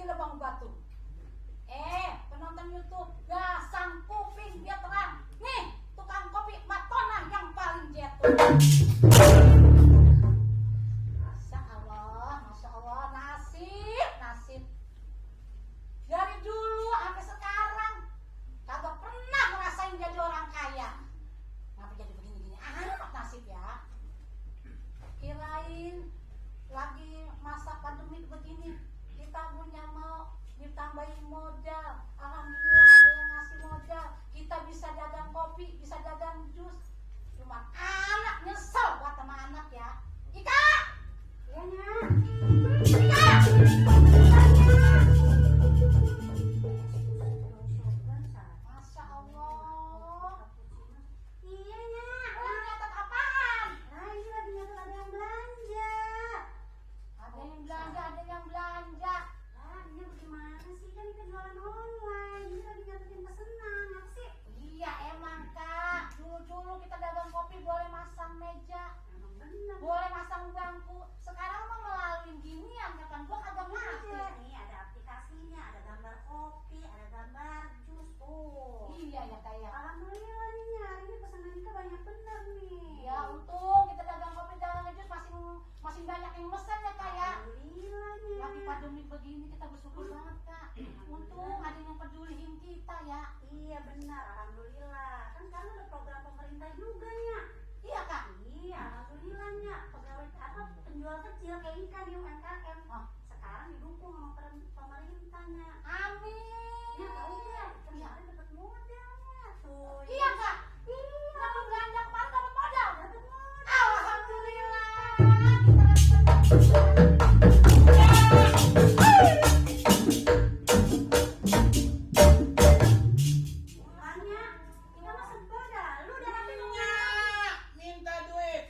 Lebang Batu. Penonton YouTube, gasang kuping dia terang. Nih, tukang kopi Matona yang paling jatuh. Masya Allah, nasib. Dari dulu sampai sekarang kagak pernah ngerasain jadi orang kaya. Kenapa jadi begini-gini amat nasib ya? Kirain lagi masa pandemi begini kita punya mau ditambahin modal. Alhamdulillah ada yang ngasih modal, kita bisa dagang kopi, bisa dagang jus. Cuma anak nyesel buat sama anak ya. Ika, iya nya. Ika, Masya Allah. Iya nya. Lagi nyatet apaan? Nah ini lagi nyatet ada yang belanja. Ada yang belanja. Ah ini bagaimana sih, kan kita jualan online. Ini lagi nyatetin pesanan, apa sih? Iya emang Kak, dulu kita dagang kopi boleh masang meja, Emang bener. boleh masang bangku. Sekarang mah melalui ginian, kapan gua kagak ngerti. Iya nih ada aplikasinya, ada gambar kopi, ada gambar jus tuh. Iya ya kayak. Alhamdulillah nih hari ini pesanan kita banyak bener nih. Ya untung kita dagang kopi dagang jus masih banyak yang mesen ya kayak. Alhamdulillah nih. Lagi pandemi begini kita bersyukur banget Kak. Untung ada yang peduliin kita ya. Iya benar, alhamdulillah. Kan sekarang ada program pemerintah juga ya. Iya Kak. Iya, alhamdulillahnya. Pegawai apa penjual kecil kayak ikan di UMKM. Oh. Sekarang didukung sama pemerintahnya. Amin. Ya tahu nggak? Kemarin dapat modalnya tuh. Iya Kak. Iya. Kalau belanja kemarin dapat modal. Dapat modal. Alhamdulillah. Makanya kita mah sebel dah. Lu udah rapi belum? Minta duit,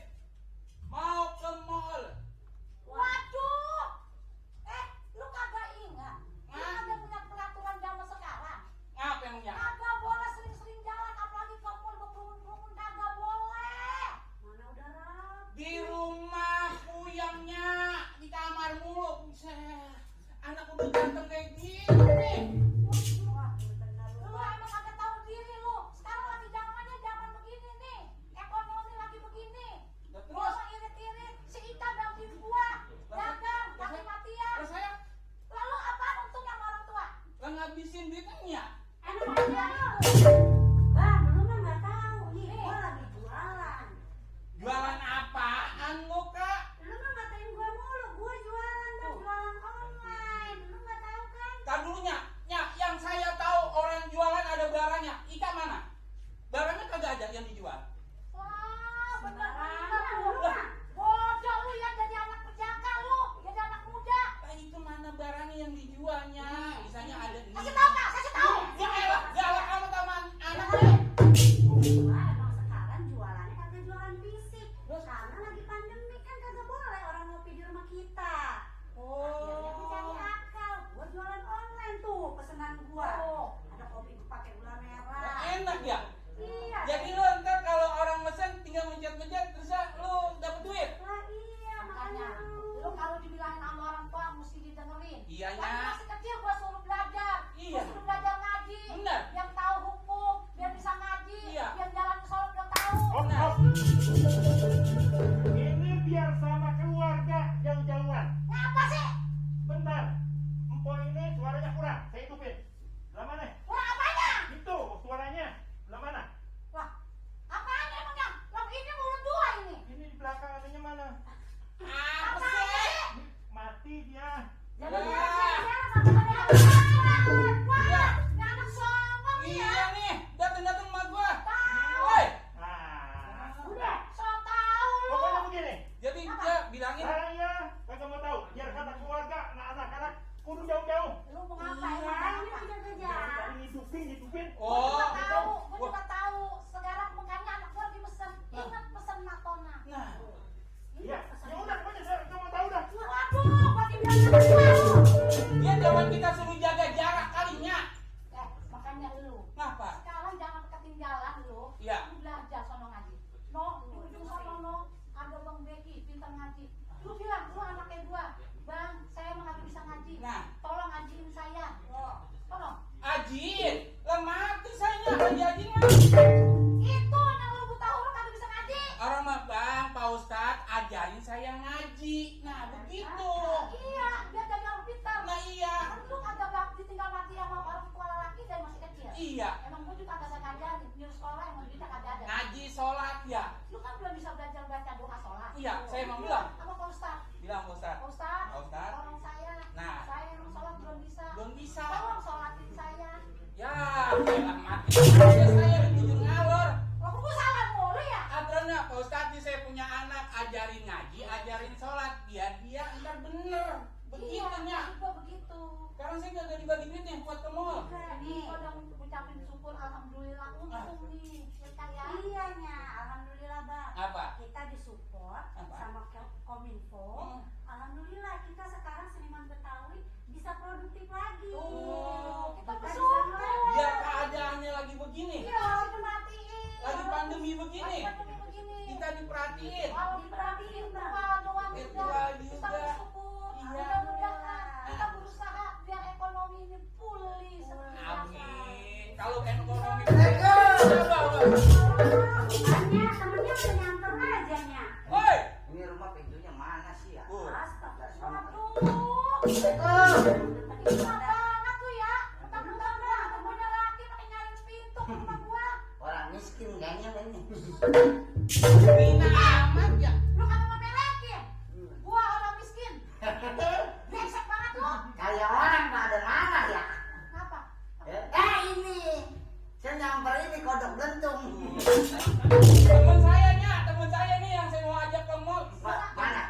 mau ke mall. Waduh, lu kagak ingat? Lu kagak punya peraturan zaman sekarang. Ngapa emangnya? Kagak boleh sering-sering jalan, apalagi ke mall berkerumun kagak boleh. Mana udah rapi. Di rumah puyangnya, di kamar mulu. Buset, anak udah ganteng kayak gini. Wah, bener Lu lu. emang kagak tahu diri lu. Sekarang lagi zamannya zaman begini nih, ekonomi lagi begini. Gua Terus, mah irit-irit, si Ika bantuin gua dagang, mati-matian. terus saya Lalu apaan untungnya sama orang tua? nggak ngabisin duitnya. Enak aja lu. Bang, lu mah nggak tahu nih. Gua lagi jualan. Jualan apaan lu, Kak? Lu mah ngatain gua mulu. Gua jualan dan jualan online. Lu nggak tahu kan? Tar dulunya, yang saya tahu orang jualan ada barangnya. Ika mana? Barangnya kagak ada yang dijual. Wah, bener-bener Sembarangan lu. lu mah. Bodoh lu ya jadi anak perjaka lu, jadi anak muda. Nah, itu mana barangnya yang dijualnya? Misalnya ada ini. Kasih tahu Kak, kasih tahu. Ya elah, galak amat sama anak Ya, lu. gua emang sekarang jualannya kagak jualan fisik. Karena lagi pandemi kan kagak boleh orang ngopi di rumah kita. Akhirnya gua cari akal. Gua jualan online tuh pesanan gua. Oh. Ada kopi pakai gula merah. Nah, enak ya. Iya. Jadi lu ntar kalau orang mesen tinggal mencet-mencet terus lu dapet duit. Lah iya Makanya makanya. lu kalau dibilangin sama orang tua mesti didengerin. Iyanya. Waktu masih kecil gua suruh belajar. Iya. Gua suruh belajar ngaji. Bener. Yang tahu hukum biar bisa ngaji. Iya. Yang jalan ke sholat udah tahu. Nah, Ini biar sama keluarga jauh-jauhan. Ngapa sih? Bentar, empok ini suaranya kurang. Saya hidupin. Belah mana? Kurang apanya? Itu suaranya. Belah mana? Wah, apaan emangnya? Lah ini mulut dua ini. Ini di belakang adanya mana? apa Apaan sih? sih? Ini mati dia. Jangan Ya. jalan-jalan sama temen-temen. Wah, ini anak songong Iya ya. nih, dateng-dateng sama gua. Tahu. Woi, Ah, Udah. So tahu lu. pokoknya begini. jadi dia bilangin Saya kagak mau tahu. Biar kata keluarga, anak-anak kudu jauh-jauh. Lu mau ngapa Iya, emang? ini Apa? menjaga Dari jarak. ngidupin. Gua oh, juga tahu, gua Wah. juga tahu. Sekarang makanya anak gua lagi pesen. Ingat pesen Matona. nah, Iya. Ya udah, pokoknya saya kagak mau tahu dah. Waduh, gua dibilang anak gua lu. dia zaman kita suruh jaga jarak kalinya. Makanya lu. Ngapa? Sekarang jangan ketinggalan lu. Iya. Lu belajar sono ngaji. No, di ujung sono no. Ada Bang Beki pintar ngaji. Lu bilang lu anaknya gua. Bang, saya emang lagi bisa ngaji. Nah. Tolong ngajiin Iya. Emang gua juga kagak ngajarin, nyuruh sekolah emang kita kagak ada. Ngaji sholat ya. Lu kan belum bisa belajar baca doa sholat. Iya, saya emang bilang. Apa Pak Ustaz? Bilang Pak Ustaz. Pak Ustaz, Pak Ustaz. tolong saya. Nah. Saya emang sholat belum bisa. Belum bisa. Tolong sholatin saya. Ya, elah mati. Saya ditujuh ngalor. Oh, gua salah mulu ya? Adrana, Pak Ustaz, saya punya anak, ajarin ngaji, ajarin sholat, biar dia ntar bener. Iya, Begitunya. maksud gua begitu. Sekarang saya gak dibagi duit nih buat ke mall. Ini gua udah ucapin syukur alhamdulillah untung nih. Ya. Iya nya, alhamdulillah bang. Apa? Kita disupport Apa? sama Kominfo. Alhamdulillah kita sekarang seniman Betawi bisa produktif lagi. Oh, kita Kita bersyukur. bisa main. Biar keadaannya lagi begini, Iya, itu matiin. lagi pandemi begini, Lagi pandemi begini. kita diperhatiin. Kalau diperhatiin Bang. doang Virtual juga. Kita juga. bersyukur. Iya. Mudah-mudahan kita berusaha biar ekonomi ini pulih seperti biasa. Amin. Kalau ekonomi Hanya temennya udah nyamper aja nya. Woi, Ini rumah pintunya mana sih ya? Astaga. Waduh. Gila banget tuh ya. Mentang-mentang gua punya laki pakai nyariin pintu ke rumah gua. Orang miskin kayaknya ini. bina amat ya. Lu kagak mau belekin. Gua orang miskin. Brengsek banget lu. Kayak orang pada marah ya. Apa? Ini saya nyamperin di kodok lentung. Temen saya nih yang saya mau ajak ke mall. Mana?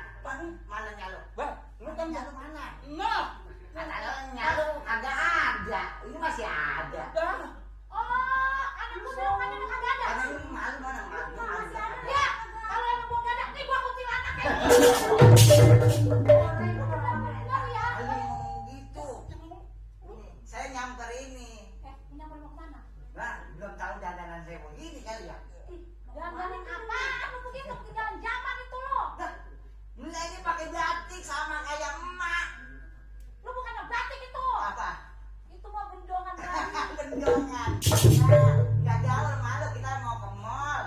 Mana nyalo? Bah, lu kan Nyalo mana? nah, Mana nyalo agak ada. Ini masih ada. dah. Oh, anak gua belokannya udah kagak ada. Karena ini malu mana malu. Masih ada. Ya, kalau emang gua gak ada, nih gua kuntilanak kayak bener ya. Kali ngomong gitu. Ini, saya nyamper ini. Nyamper mau kemana? Nah, belum tahu dandanan saya begini kali ya. Jalan-jalan apaan lu begitu? Ketinggalan zaman itu lo. Nah, ini pakai batik sama kayak emak. Lu bukannya batik itu. Apa? Itu mah bendongan Bali. Bendongan. Nggak jauh malu kita mau ke mall.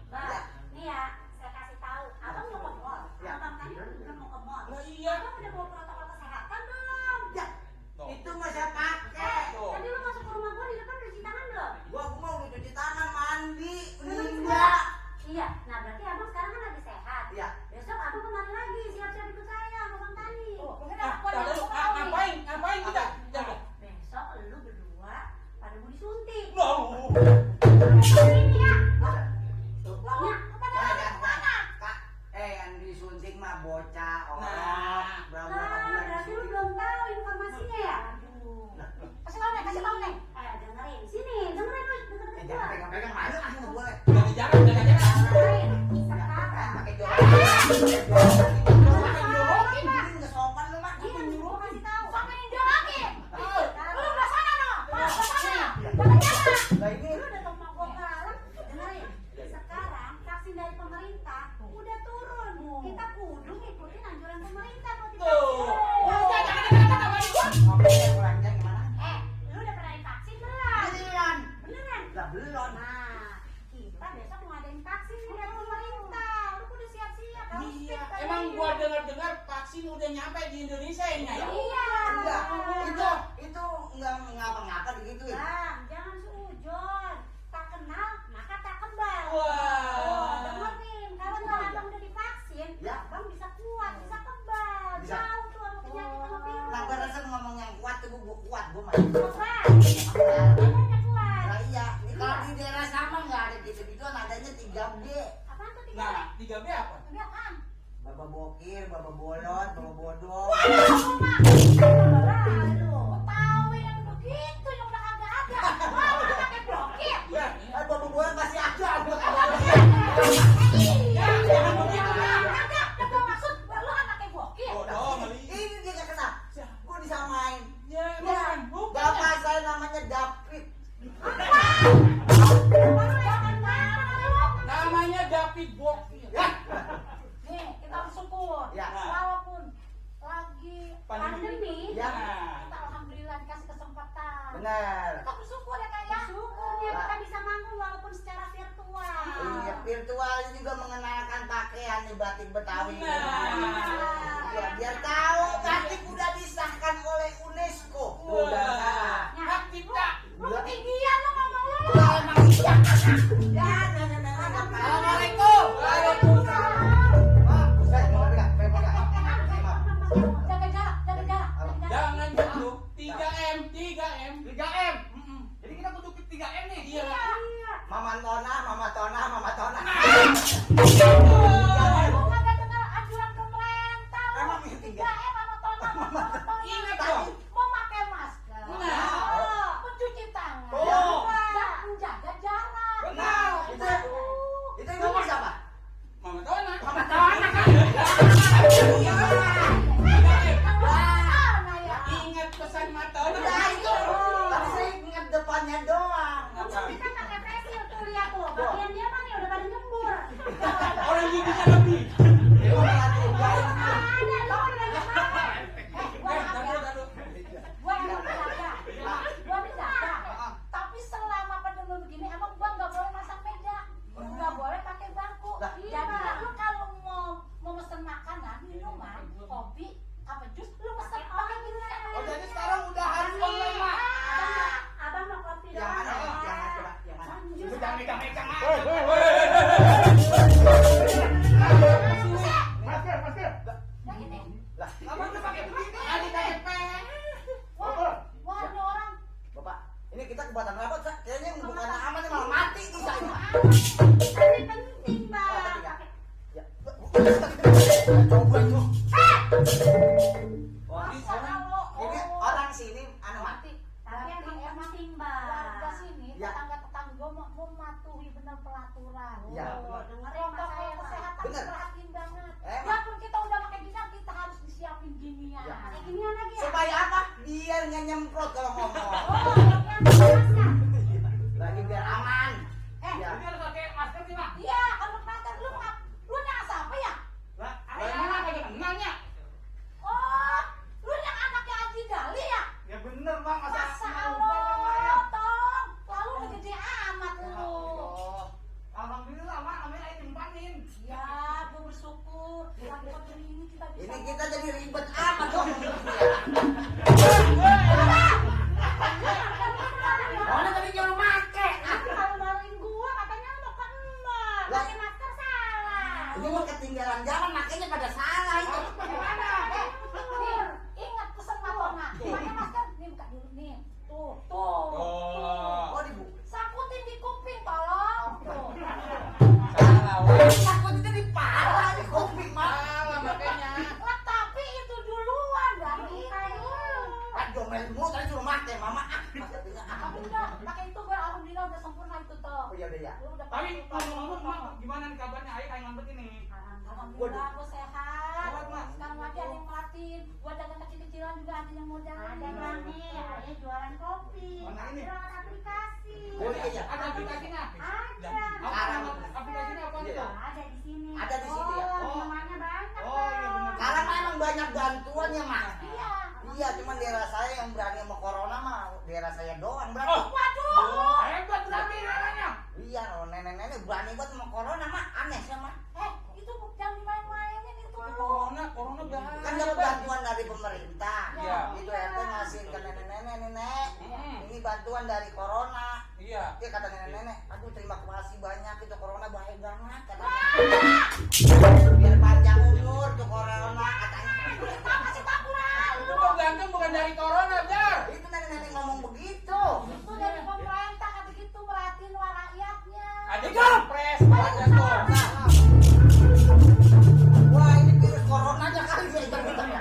Bang, nih ya, saya kasih tahu. Abang mau ke mall. Ya. Abang tadi udah mau ke mall. Lah iya. Abang udah bawa protokol kesehatan belum? Ya, Tuh. itu mah saya pakai. Tuh. Tadi lu masuk ke rumah gua di depan cuci tangan belum? Gua mau udah cuci tangan, mandi, enggak. Iya, nah berarti abang sekarang kan lagi sehat. Iya. Besok abang kemari lagi, siap-siap ikut saya sama Bang Tani. Oh, mungkin Ah, anak gua tar yang dulu. mau Ah, kawin. ngapain kita? Jaga. Besok lu berdua pada mau disuntik. No. Ini ya. Tuh. Lo kepada anak mana? Kak, yang disuntik mah bocah orang. Nah. Berapa Nah, bulan berarti lu disuntik. belum tahu informasinya ya? Kasih tau nih, kasih tau nih. Dengerin. Sini, dengerin lu deket-deket gua. Jangan pegang-pegang malu, ah nggak boleh. Jaga jarak, jaga jarak. Dengerin. Kan Sekarang. pakai jorok. Jorokin, Mak. Ini nggak sopan lu, Mak. Iya, gua kasih tahu. Sama yang jorokin. Oh. Lu udah sana no. Udah sana. Jaga-jaga. Lah ini Lu udah tau mak gua kalah. Dengerin. Sekarang vaksin dari pemerintah udah turun. Kita kudu ngikutin anjuran pemerintah buat Tuh. divaksin. Udah, jangan balik gua. ngomongnya kurang jangan gimana? Lu udah pernah divaksin belum? Beneran. Beneran? Lah belum. Nah, kita besok mau ngadain vaksin nih dari pemerintah. Lu kudu siap-siap. Harus Iya, fit kayak emang gini. gua dengar-dengar vaksin udah nyampe di Indonesia ya, Nya, ya? Iya. Enggak, itu enggak ngapa-ngapa digituin. Bang, jangan suujon. Tak kenal, maka tak kebal. Wah. Oh, dengerin. Kalau abang udah divaksin, Ya. abang bisa kuat, bisa kebal. Bisa. Jauh tuh sama penyakit sama virus. Lah gua rasa ngomong yang kuat tuh gua kuat gua mah. Kuat. Makanya kuat. Lah iya, ini kalau di daerah sama enggak ada gitu-gituan, adanya 3B. Apaan tuh tiga? Nah, 3B apa? Ini apaan? Baba bokir, baba bolot, baba bodong. Lalu. Tahu yang begitu yang udah kagak ada. Wah, lu pakai blokir. Ya, Baba bolot masih ada. Iya, jangan begitu ya. Ada, yang gua maksud lu anaknya blokir. bodoh kali. Ini dia nggak kena. Gua disamain. Ya, Ya, bukan. bapak saya namanya David. Namanya David Bokir. Ya. Nih, kita bersyukur. Ya. Walaupun lagi Pandemi. Ya. kita alhamdulillah dikasih kesempatan. Benar. Kita bersyukur ya, Kak ya. Syukur ya kita bisa manggung walaupun secara virtual. Iya, virtual juga mengenalkan pakaian di batik Betawi. Benar. Iya, biar tahu batik udah disahkan oleh UNESCO. Wah, hak kita. Lu ketinggian tuh 3M. 3M. Jadi kita kudu 3M nih. Iya. Mama Tona. Lu kagak dengar anjuran pemerintah. Emang ini 3M sama Tona. Ingat dong. Mau pakai masker. Nah. Mencuci tangan. Oh. Dan menjaga jarak. Benar. Itu yang ngomong siapa? Mama Tona. Mama Tona kan. Ingat pesan Mama Tona. Udah itu. Tapi saya ingat depannya doang. Tapi kan pakai facial tuh lihat tuh. Bagian dia mah nih udah pada nyembur. Orang giginya lebih. Ada lu udah gimana? Gua menjaga. Tapi selama pandemi begini emang gua nggak boleh masak meja, nggak boleh pakai bangku. Jadi lu kalau mau mesen makanan, minuman, kopi, apa jus, lu mesen pakai gini. Oh, jadi sekarang udah harus online, Mak. Abang mau kopi Yang doang. mana? Yang mana coba? Yang mana? Itu jangan megang-megang. Masker. Yang ini. Lah, Kamu udah pakai begini. Ada KP. Wah, ini orang. Bapak, ini kita kebatan apa? Kayaknya bukan aman nih, malah mati nih saya. Tapi penting, Bang. Ya. Coba itu. Wah, Masa kalau ini orang sini anu mati. Tapi emang penting, warga Bang. sini, Ya. tetangga-tetangga gua mau mematuhi benar peraturan. Ya. Dengerin Mas Protokol saya, Bang. kesehatan Bener. diperhatiin banget. Emang. Walaupun kita udah pakai ginian, kita harus disiapin ginian. Ya. Kayak ginian lagi ya? Supaya apa? Biar nggak nyemprot kalau ngomong. Oh, yang masak. Lagi biar aman. Ya. Ini harus pakai masker nih, Mak. Iya, kalau makan lu nyangka apa ya? Lah, Bagaimana aja kenalnya? Oh, lu yang anaknya Haji Dali ya? ya bener, Bang. Masa lupa, Bang, Allah, ya. Tong. Lalu udah gede amat lu. Allah. Alhamdulillah, Mak. Namanya aja dimpanin. Ya, gua bersyukur. Lagi pandemi ini kita bisa. Ini kita jadi ribet amat dong. Mana tadi nyuruh make? Aku kalau baruin gua katanya mau ke emak. Lah. Pakai masker salah. Ini mah ketinggalan zaman, makanya pada salah itu. Gimana? Nih, ingat pesan Matona. Pakai masker. Nih buka dulu nih. Tuh. Oh, dibu. Sakutin di kuping, tolong. Tuh. Salah, wah. Takut itu di pala, di kuping, Mak. Salah makanya. Lah, tapi itu duluan dari itu. Kan jomel mulu tadi suruh make, Mama. Tapi udah, pakai itu gue alhamdulillah udah sempurna itu tuh. Oh iya udah ya. Lu udah Tapi pakai itu. ngomong-ngomong, Mak, gimana nih kabarnya? Ayo ngambek ini. Alhamdulillah gue sehat. Sehat, Mas. Sekarang lagi ada yang melatih. Gue dagang kecil-kecilan juga ada yang mau jalan. Ada Bang nih, ada jualan kopi. Mana ini? Lewat aplikasi. Oh iya. Ada aplikasinya. Ada. Sekarang. Aplikasinya apa Iya. tuh? Ada di sini. Ada di situ ya? Oh, minumannya banyak. Oh, iya bener. Sekarang memang banyak bantuan ya, Mak. Iya. Iya, cuman daerah saya yang berani sama corona mah daerah saya doang berani. Oh. Waduh. Hebat berarti daerahnya. Iya, loh, nenek-nenek berani banget sama corona mah aneh sih, Mak. Itu jangan dimain-mainin itu. Corona bahaya. Kan dapat bantuan dari pemerintah. Iya. Itu RT ngasihin ke nenek-nenek, nenek. Hmm. Ini bantuan dari corona. Iya. Dia kata nenek-nenek, aduh terima kasih banyak itu corona bahaya banget katanya. Biar panjang umur tuh corona katanya. Kasih tahu lah. Itu tergantung bukan dari corona, Jar. Itu nenek-nenek ngomong begitu. Itu dari pemerintah kata gitu merhatiin rakyatnya. Ada Kepres, ada tuh. Wah, ini virus corona aja kali ya bentar ya.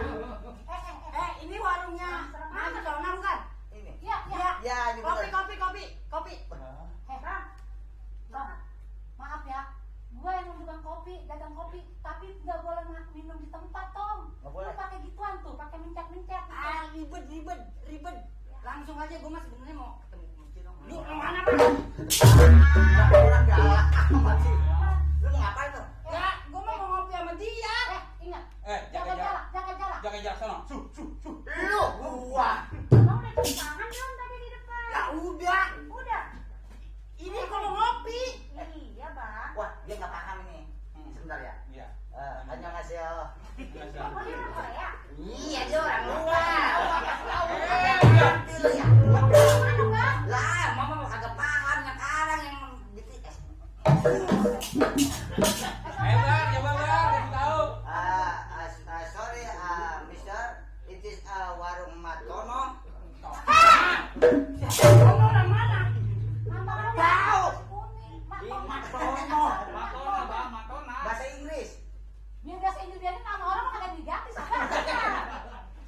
Ini warungnya Mas Dona bukan? Ini. Iya, iya. Ya, ini bener. Kopi. Bang, maaf ya, gue yang bukan kopi, dagang kopi, tapi nggak boleh minum di tempat, Tom. Nggak boleh. Lu pakai gituan tuh, pakai mencet-mencet. Ribet. Langsung aja gue mas sebenarnya mau ketemu kunci dong. Lu kemana, Pak? Orang galak amat sih. Lu mau ngapain tuh? Ya, gue mau ngopi sama dia. Ingat, Jaga jaga jarak. jarak, jaga jarak. Jaga jarak sana. Lu, gua. Kamu udah cuci tangan belum tadi di depan? Ya udah. Udah. Ini kalau ngopi. Iya, Bang. Wah, dia nggak paham ini. Sebentar ya. Iya. Annyeonghaseyo. Oh, dia orang Korea. Iya, dia orang luar. Eh, Ngerti lu ya? Aduh, Bang. Lah, mama mau kagak paham sekarang yang BTS. Kamu orang mana? Mama lu Tahu. kuning. Di Matono. Matona, Bang, Matona. Bahasa Inggris. Biar bahasa Inggris biarin nama orang kagak diganti sama.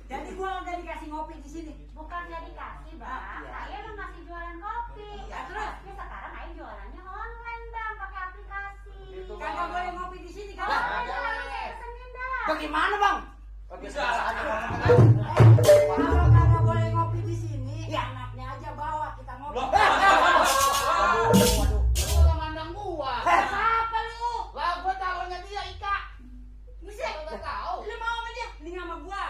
Jadi gua udah dikasih ngopi di sini. Bukan jadi kasih, Bang. Iya. Saya emang masih jualan kopi. Iya, terus? Tapi sekarang Aing jualannya online, Bang, pakai aplikasi. Itu, Bang. Kagak boleh ngopi di sini kan? Oh, Nah, iya, boleh. saya pesenin, Bang. Bagaimana bang? Oh, Bisa biasa aja aja. ngomong. Kalau kagak boleh ngopi di sini, ya anaknya aja bawa kita ngopi. Loh. Waduh, waduh. Lu nggak mandang gua. Apa lu? Lah, gua tahunya dia Ika. Bisa? Gua nggak tahu. Lu mau sama dia? Ini sama gua.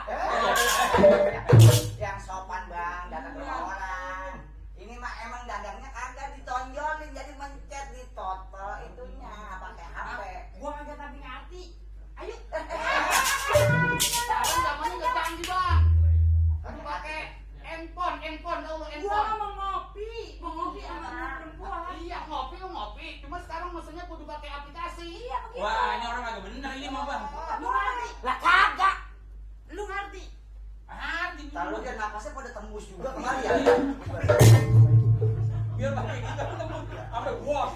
Yang sopan bang, dagang rumah orang. Ini mah emang dagangnya kagak ditonjolin, jadi mencet di toto itunya pakai HP. Gua kagak tapi ngerti. Ayo. Sekarang zamannya udah canggih, Bang. Kan pakai handphone tahu lu Gua handphone. mau ngopi sama anak perempuan. Iya, ngopi lu ngopi. Cuma sekarang mesennya kudu pakai aplikasi. Iya begitu. Wah, ini orang agak bener ini mah, Bang. Lu ngerti? Lah kagak. Lu ngerti? Arti Lalu dia napasnya pada tembus juga kemari ya. biar pakai kita ketemu. Sampai buah.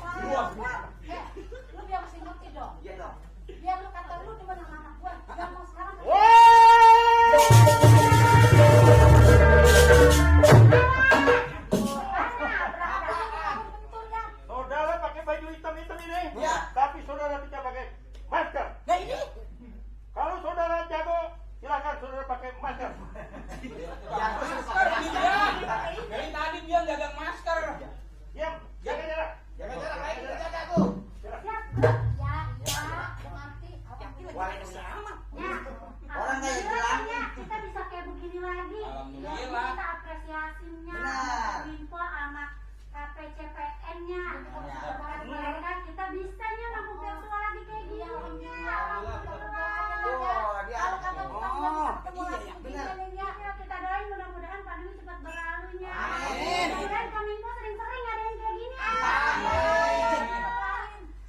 Lu biar mesti ngerti dong. Iya dong. Biar lu kata lu di mana anak gua. Zaman sekarang bentur ya. Saudara pakai baju hitam-hitam ini. Iya. Tapi saudara tidak pakai masker. Nah ini Kalau saudara jago, silakan saudara pakai masker. Jago suka Masker pakai ini masker. dia. Dari tadi dia dagang masker. Diam, jaga jarak. Jaga jarak, ayo kita jaga tuh. Ya, iya, udah ngerti. Waalaikumsalam. Ya, Orang kayak alhamdulillah, bilang. ya, kita bisa kayak begini lagi. Alhamdulillah. Kita apresiasinya Benar. info sama KPCPN-nya. Benar. Buat mereka kita bisanya mampu virtual lagi kayak gini. Oh, dia Kalau kata bukan nggak bisa ketemu iya, lagi iya, begini benar. nih, ya. Ya, kita doain mudah-mudahan pandemi cepat berlalunya. Amin. Mudah-mudahan Kominfo sering-sering ngadain kayak gini.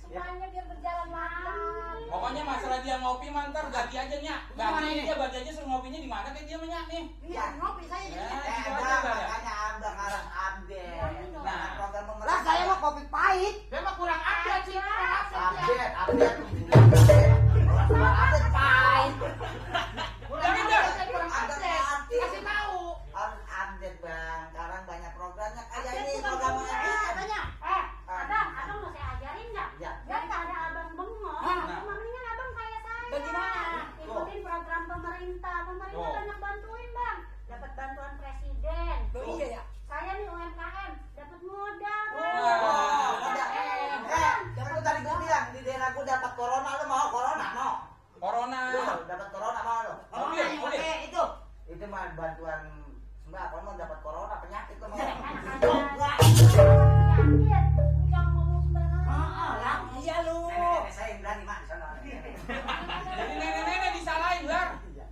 Semuanya biar berjalan lancar. Pokoknya masalah dia ngopi mantar ganti aja nya. Ganti aja ganti aja suruh ngopinya di mana kayak dia mah Nyak, nih. ini ngopi saya di Ya, sini. gitu Bang, aja Bang, ya. makanya abang harus update. Nah. Program pemerintah. Lah saya mau kopi pahit. Dia mah kurang update sih. Kurang update ya. update. Update pahit. Kurang update, kurang Ada update. arti. Kasih tahu. Harus update bang. Sekarang banyak programnya kayak Update ini bukan program kopi katanya. Abang mau saya ajarin nggak? Ya. Biar nggak ada abang bengong. Nah. Mendingan abang kayak saya. Bagaimana? Ikutin program pemerintah. Pemerintah Oh. banyak bantuin bang. Dapat bantuan presiden. Oh iya ya. Saya nih UMKM dapat modal. Oh, udah. Kamu tadi gue bilang di daerah gue dapat corona, lu mau corona? Mau? Corona. Lu dapat corona mau lu? Mobil, Yang mobil. pakai itu. Itu mah bantuan sembako, mau dapat corona penyakit lu mau? Jangan ngomong sembarangan. Lah iya lu. Nenek saya yang berani mak di sana. Jadi nenek-nenek disalahin, Bar. Udah.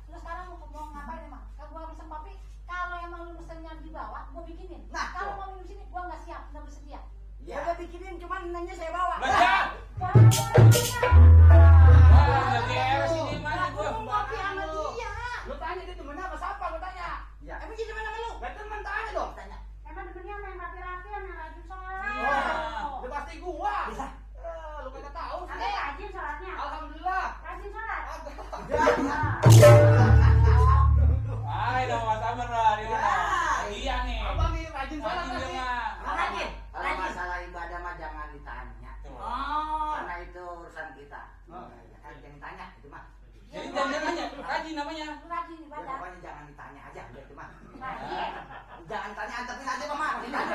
Lu sekarang mau ngapain emang? Kalau gua bisa kopi, kalau emang lu mesennya di bawah, gua bikinin. Nah, Kalau tuh. mau minum sini, gua nggak siap, nggak bersedia. Ya udah bikinin cuman nanya saya bawa. Baca. Wah, Wah, udah GR sini mana Aku gua. mau ngopi sama dia. Lu tanya dia temennya apa siapa? Lu tanya. Ya. Emang jadi mana sama lu? Lah teman tanya dong. Tanya. Emang demennya main rapi-rapi yang rajin sholat. Udah pasti gua. Bisa. Lu kagak tahu sih. Abang rajin sholatnya. Alhamdulillah. Rajin sholat. Hai dong, Mas Amr lah, di mana? Ya. Iya nih. Abang nih rajin sholat Rajin dia nih. mah. Rajin. Kalau Rajin. masalah ibadah mah jangan ditanya. Tuh. Oh. Karena itu urusan kita. Kan jangan tanya itu mah. Jadi jangan nanya, rajin namanya. lu rajin Ya, ibadah. pokoknya jangan ditanya aja itu mah. Rajin. Jangan tanya antepin aja mah. Ditanya.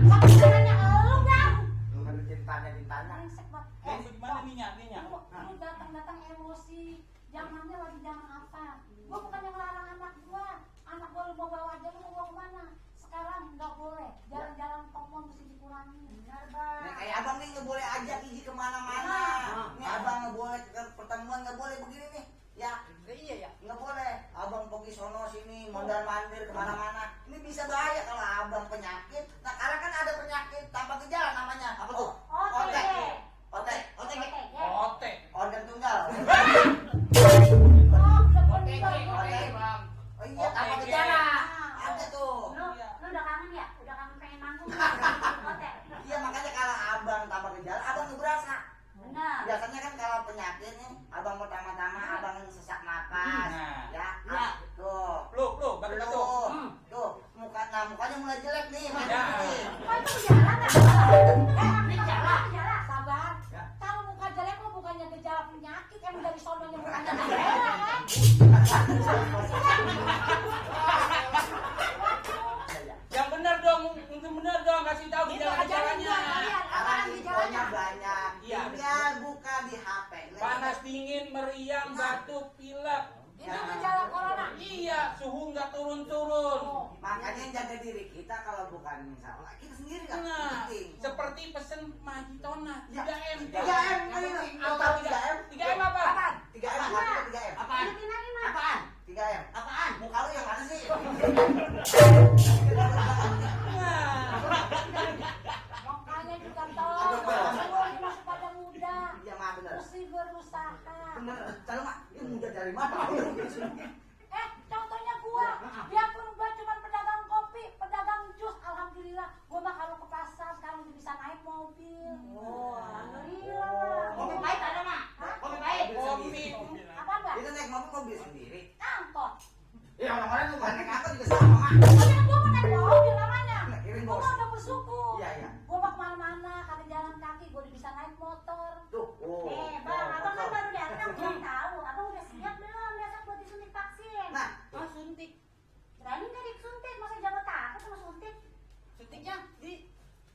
Tapi caranya lu bang. Lu kan ditanya. Brengsek banget. Jadi gimana nih Nyak, nih Nyak? Lu datang-datang emosi. Zamannya lagi zaman apa? Gua bukannya melarang anak gua. Anak gua lu bawa aja, lu mau bawa kemana? Sekarang nggak boleh. Jalan-jalan komon mesti dikurangi. Benar bang. Nah, kayak abang nih nggak boleh ajak Iji kemana-mana. Nih abang nggak boleh ke pertemuan, nggak boleh begini nih. Ya, Iya ya. nggak boleh. Abang pergi sono sini, mondar mandir kemana-mana. Ini bisa bahaya kalau abang penyakit. Nah, karena kan ada penyakit tanpa gejala namanya. Apa tuh? OTG. Otek. OTG. Otek. Organ tunggal. Oh, udah OTG, bener. OTG, Bang. Oh iya, tanpa Otek. gejala. Ada tuh. Lu udah kangen Makanya yang jaga diri kita kalau bukan salah kita sendiri kan. Nah, Penting. seperti pesen Magitona Ya, 3M. 3M, Apa tahu 3M? 3M apa? Apaan? 3M apa? 3M. Apaan? Ingetin lagi, Mak. Apaan? 3M. Apaan? Muka lu yang mana sih? Makanya juga tolong semuanya masih pada muda. Iya, mah bener. Mesti berusaha. Bener. Kalau mah ini muda dari mana? Contohnya gua, biarpun gua cuma pedagang kopi, pedagang jus, alhamdulillah gua mah kalau ke pasar sekarang udah bisa naik mobil. Oh, alhamdulillah. Kopi pahit ada, Mak? Kopi pahit. Kopi. Apa enggak? Itu naik mobil sendiri. Angkot. Ya orang-orang tuh naik angkot juga sama, Mak. Makanya gua mau naik mobil namanya. Nah, kirim Gua bos. mah udah bersyukur. Iya, iya. Gua mau kemana-mana, kagak jalan kaki, gua udah bisa naik motor. Tuh. Oh. Bang, abang kan baru datang, belum tahu. Abang udah siap belum besok buat disuntik vaksin? Nah, Oh, suntik. Berani nggak disuntik? Masa jago takut sama suntik? Suntiknya di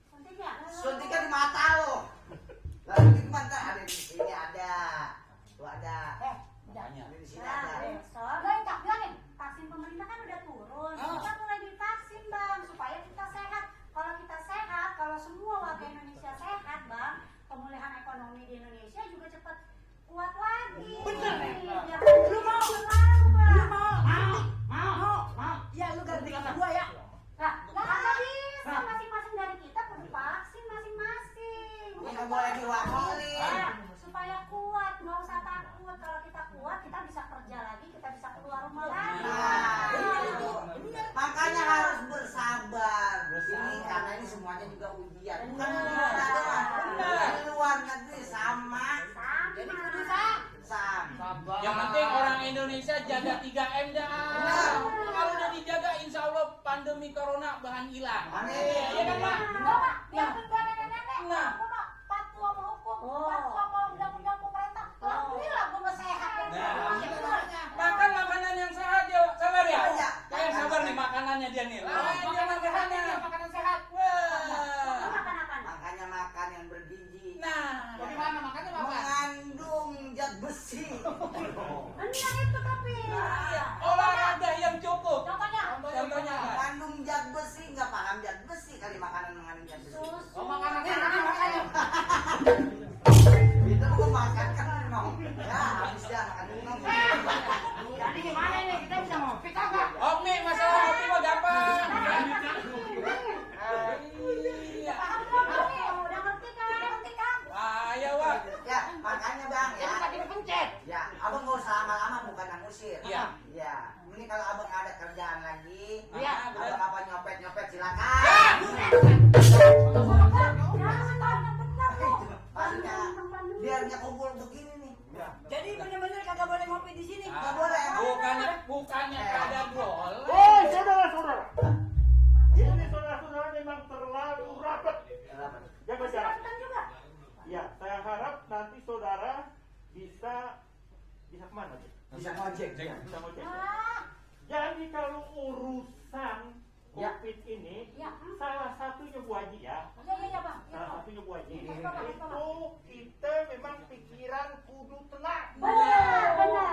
Suntik ya? suntiknya di mata lo. Lalu di mata ada di sini ada. Tuh ada. makanya. Ada di sini Nah, ada. besok Udah enggak bilangin. vaksin pemerintah kan udah turun. Ah. Kita mulai divaksin, Bang, supaya kita sehat. Kalau kita sehat, kalau semua warga Indonesia sehat, Bang, pemulihan ekonomi di Indonesia juga cepat kuat lagi. Bener, Biar lu mau selalu, Bang. Mau. Iya, lu ganti kata gua ya. Nah, nggak bisa masing-masing dari kita perlu vaksin masing-masing. Nggak boleh diwakili. Ya, supaya kuat, nggak usah takut. Kalau kita kuat, kita bisa kerja lagi, kita bisa keluar rumah lagi. Nah, itu. Makanya harus bersabar. Ini karena ini semuanya juga ujian. Bukan di luar aja, Mas. Benar. Di luar negeri sama. Jadi kudu Sama. Yang penting orang Indonesia jaga 3M dah. Kalau udah dijaga insya Allah pandemi corona bahan hilang. Amin. Iya kan, Mak? Gua mah biarpun gua nenek-nenek, Nah. gua mah patuh sama hukum, Oh. patuh sama undang-undang pemerintah. Alhamdulillah gua mah sehat ya. Makan makanan yang sehat ya, sabar ya. Iya. Kayak sabar nih makanannya dia nih. Lain jangan makanannya. Makanan sehat. Wah. makan apa? Makanya makan yang bergizi. Nah, Bagaimana makannya, Bapak? Mengandung zat besi. Benar itu tapi. olahraga yang cukup. Contohnya, Contohnya apa? Mengandung zat besi, nggak paham zat besi kali makanan mengandung zat besi. Susu. Oh, makanan sehat makanya. Itu gua makan kan nong. Ya habis dah makan nong. Jadi gimana ini? Kita bisa ngopi kagak? Oke, masalah kopi mah gampang. Iya. Paham belum nih? Udah ngerti kan? ngerti kan? Ayo, Wak. Ya makanya bang ya. Jadi tadi dipencet. Ya abang nggak usah lama-lama bukan yang ngusir. Iya. Ya. Ini kalau abang ada kerjaan lagi. Iya, Abang apa nyopet silakan. Jangan tahu yang benar lu. Pastinya biar nggak kumpul begini nih. Jadi bener-bener kagak boleh ngopi di sini. Nggak boleh. Bukannya ada boleh. Oh, saudara-saudara. Ini saudara-saudara memang terlalu rapat. Jaga jarak. Ikutan juga. Ya, saya harap nanti saudara bisa kemana? Cik? Bisa ngojek. Bisa ngojek. Ah, Jadi kalau urusan Ya. COVID ini, ya. salah satunya Bu Haji ya. Iya, Bang. Iya, Salah Bang. satunya Bu Haji. Iya, Bapak, Itu Bapak. kita memang pikiran kudu tenang. Benar. Nih, apa gua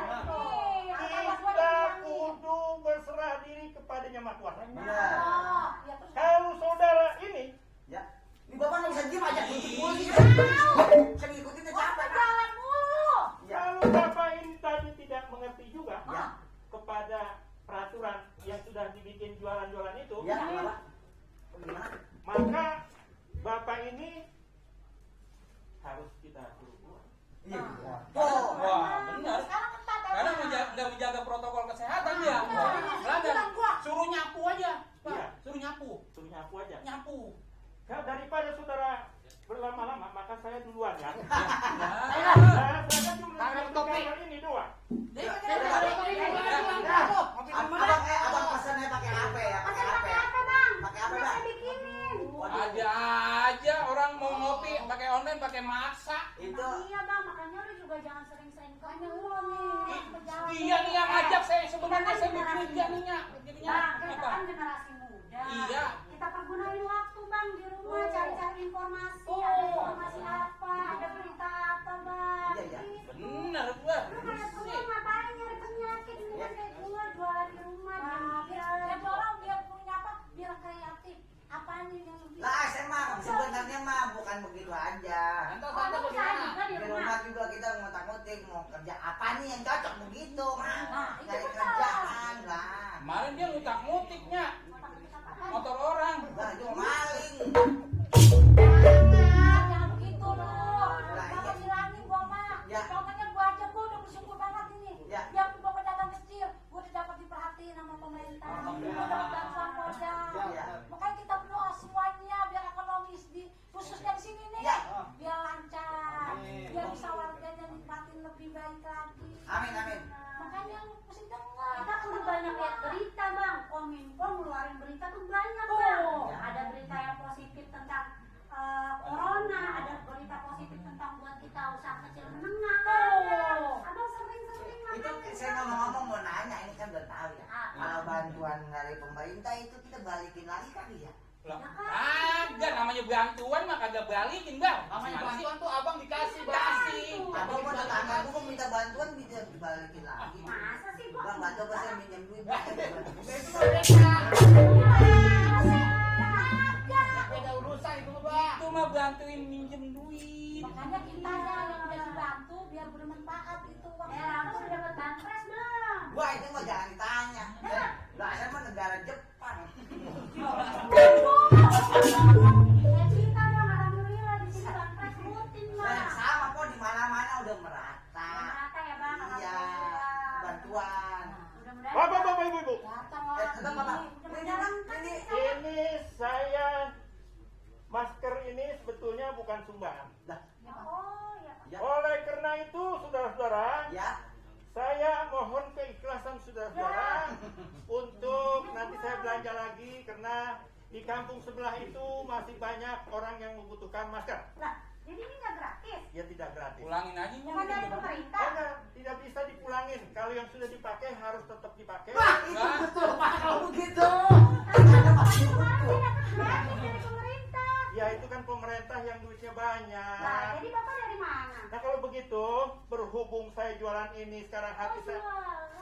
Kita dibilangin. kudu berserah diri kepada Yang Maha Kuasa. Benar. Oh, ya terus. Kalau saudara ini Ya. Ini bapak nggak bisa diem aja kunci mulu sih. Saya ngikutin udah Gua capek. Pak. jalan mulu. Ya. kalau Bapak ini tadi tidak mengerti juga Ya. kepada peraturan yang sudah dibikin jualan-jualan itu, Ya. Bapak. Gimana? maka Bapak ini harus kita suruh keluar. Iya. Oh, Oh. wah, benar. Sekarang ketat ya. Karena Bang. nggak menjaga protokol kesehatan dia. Bilang gua. Suruh nyapu aja. Pak. Iya. Suruh nyapu. Suruh nyapu aja. Nyapu. Kalau daripada saudara berlama-lama, maka saya duluan ya. Ya. Saya kan cuma Tangan satu topi. gambar ini doang. Abang pesannya pakai HP ya, pakai Pesan HP. pakai apa, Bang? Pakai apa, Udah Bang? saya bikinin. Ada aja orang mau ngopi pakai online pakai maksa. Itu Iya, Bang, makanya lu juga jangan sering-sering Hanya lu keluar nih. Dia nih yang ngajak saya sebenarnya saya bikin dia nih Nyak. Jadinya Bang, kita apa? kan generasi muda. Iya. Kita pergunain waktu, Bang, di rumah cari-cari informasi. Oh. Ada informasi apa? Ada berita apa, Bang? Iya, iya. Gitu. Bener gua. Lu kayak gua ngapain nyari penyakit ini kan kayak gua jualan di rumah Nah, diam-diam. ya orang biar punya dari pemerintah itu kita balikin lagi kali ya. Lah, kagak namanya bantuan mah kagak balikin, Bang. Namanya Gimana sih? bantuan tuh abang dikasih, Bang. Dikasih. Abang mau tetangga gua minta bantuan bisa dibalikin lagi. Masa sih gua? Bang bantu apa saya minjem duit? Bang? Beda urusan itu, Bang. Itu mah bantuin minjem duit. Makanya kita yang udah dibantu biar bermanfaat itu uang. Aku udah dapat banpres belum? Wah itu mah jangan ditanya. Dasar mah negara Jepang. Ya kita dong, alhamdulillah di sini banpres rutin Nah, bang. sama kok di mana-mana udah merata. Merata ya bang, Iya, alhamdulillah. bantuan. Mudah-mudahan. Bapak, ibu. Datang Tetap apa? Ini saya masker ini sebetulnya bukan sumbangan. Lah, Oh ya Pak. ya, Oleh karena itu, saudara-saudara, ya. saya mohon keikhlasan saudara-saudara untuk nanti saya belanja lagi karena di kampung sebelah itu masih banyak orang yang membutuhkan masker. Lah, jadi ini nggak gratis? Ya tidak gratis. Pulangin aja Bukan dari pemerintah? Karena tidak bisa dipulangin. Kalau yang sudah dipakai harus tetap dipakai. Wah, itu Nah. betul Pak kalau begitu. Kemarin saya dapat gratis dari pemerintah. Ya itu kan pemerintah yang duitnya banyak. Lah, jadi bapak dari mana? Nah kalau begitu, berhubung saya jualan ini sekarang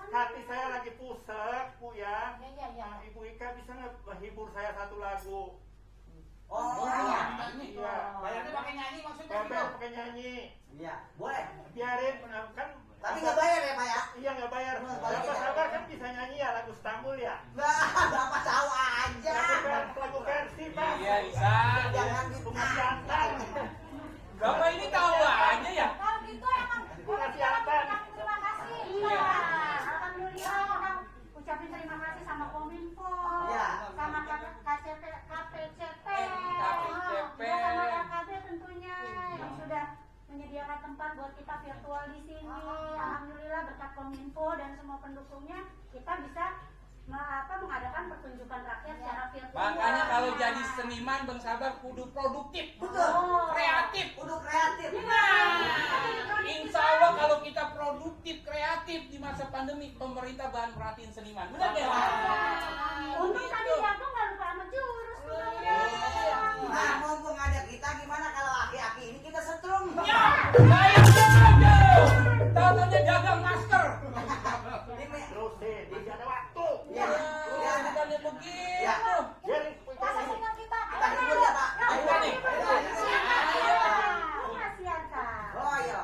hati saya lagi pusek, Bu ya. Ya. Nah, Ibu Ika bisa nggak menghibur saya satu lagu? Oh, Iya. Iya. Bayarnya pakai nyanyi maksudnya gitu. Bayar pakai nyanyi. iya, boleh. Biarin, kan. Tapi nggak bayar ya Pak ya? Iya nggak bayar. Bapak sabar kan bisa nyanyi ya lagu Stambul ya. Nah, Bapak tahu aja. Lagu versi Pak. Iya, bisa. Jangan Bunga ditanya. Siantan. Bapak ini tahu aja ya? Kalau gitu emang Bunga Siantan. terima kasih. Iya, alhamdulillah kita ucapin terima kasih sama Kominfo, Iya. sama KPCP, KPCP. juga sama LKB tentunya yang sudah menyediakan tempat buat kita virtual di sini. Alhamdulillah berkat Kominfo dan semua pendukungnya kita bisa mengadakan pertunjukan rakyat secara virtual. Makanya kalau jadi seniman Bang Sabar kudu produktif, Betul. kreatif. Udah kreatif. Nah, insya Allah kalau kita produktif, kreatif di masa pandemi, pemerintah bahan perhatiin seniman. Benar nggak? Untung tadi aku nggak lupa sama jurus. Nah, mumpung ada kita, gimana kalau aki-aki ini kita setrum? Ya, saya aja. Tahu-taunya dagang masker. Ini, Terusin, tidak ada waktu. ya, Ya, ya, bukannya begitu. Ya. Biarin Bu Ika Masa nyanyi. senang kita. kita hibur ya Pak. Ayo nih. Kasihan kan. Oh iya.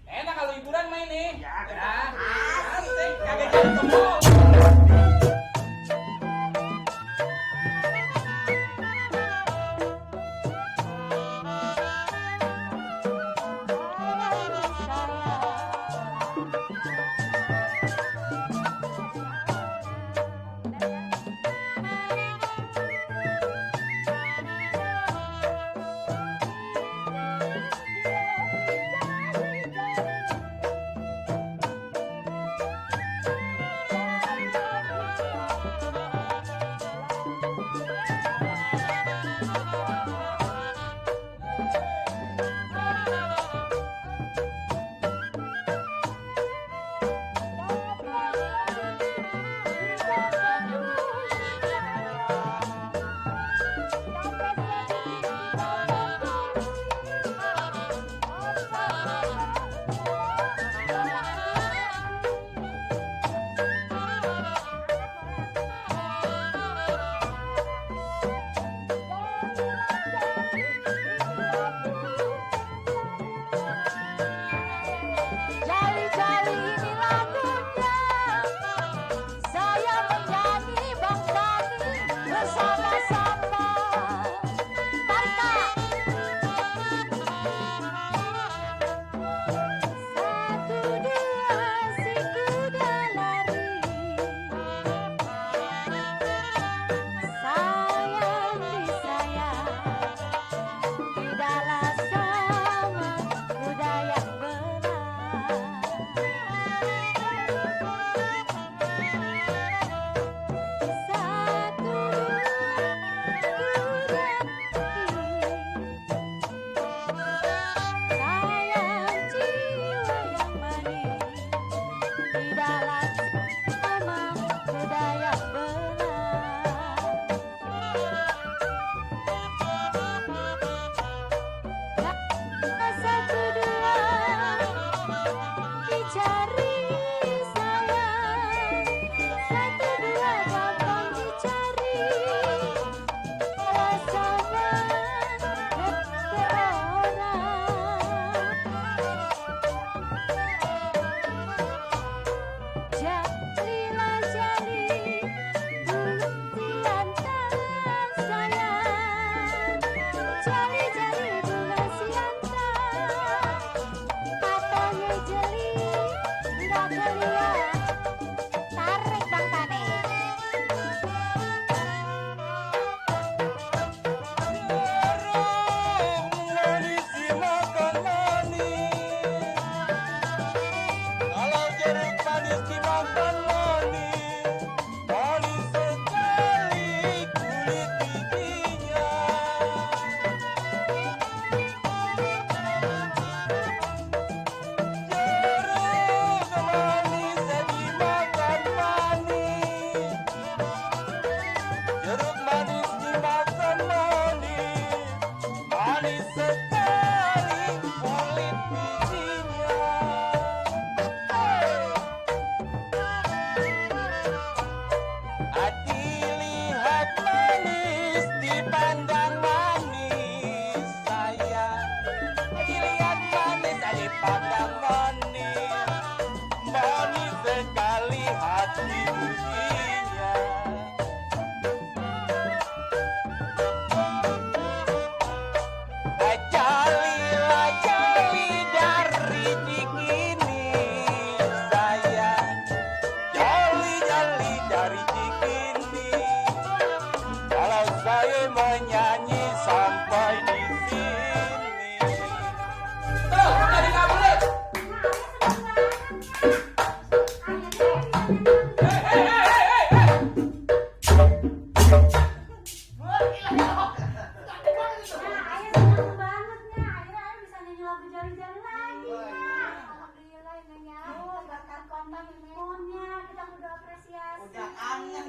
Enak kalau hiburan main nih. Ya, Ya. asik. Asik. Kagak jadi ke mall. Thank you.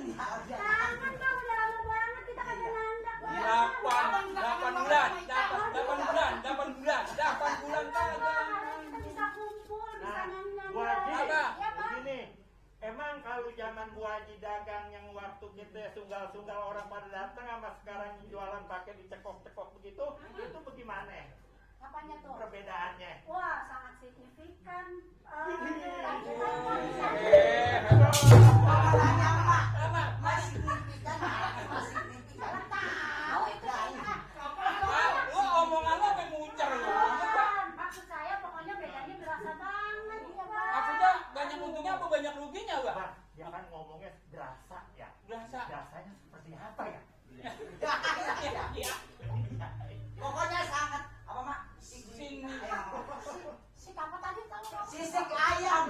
Kangen bang, udah lama banget kita kagak nandak. 8 bulan kagak. Kita bisa kumpul, bisa Nah, nyanyi-nyanyi. Bu Haji, Apa? Ya bang. begini. Emang kalau zaman Bu Haji dagang yang waktu kita sunggal-sunggal orang pada datang sama sekarang jualan pakai dicekok-cekok begitu, itu bagaimana Apanya tuh? perbedaannya? Wah, sangat signifikan. Masalahnya Mak, Apa? masih signifikan, masih signifikan. Tahu itu kan? Lu omongan lu sampai muncul lu. Maksud saya pokoknya bedanya berasa banget. Iya bang. Maksudnya banyak untungnya apa banyak ruginya, Bang? Bang, dia kan ngomongnya berasa ya. Berasa. Rasanya seperti apa ya? Iya. Pokoknya sangat apa Mak? Sini. Si apa tadi tahu? Sisik ayam.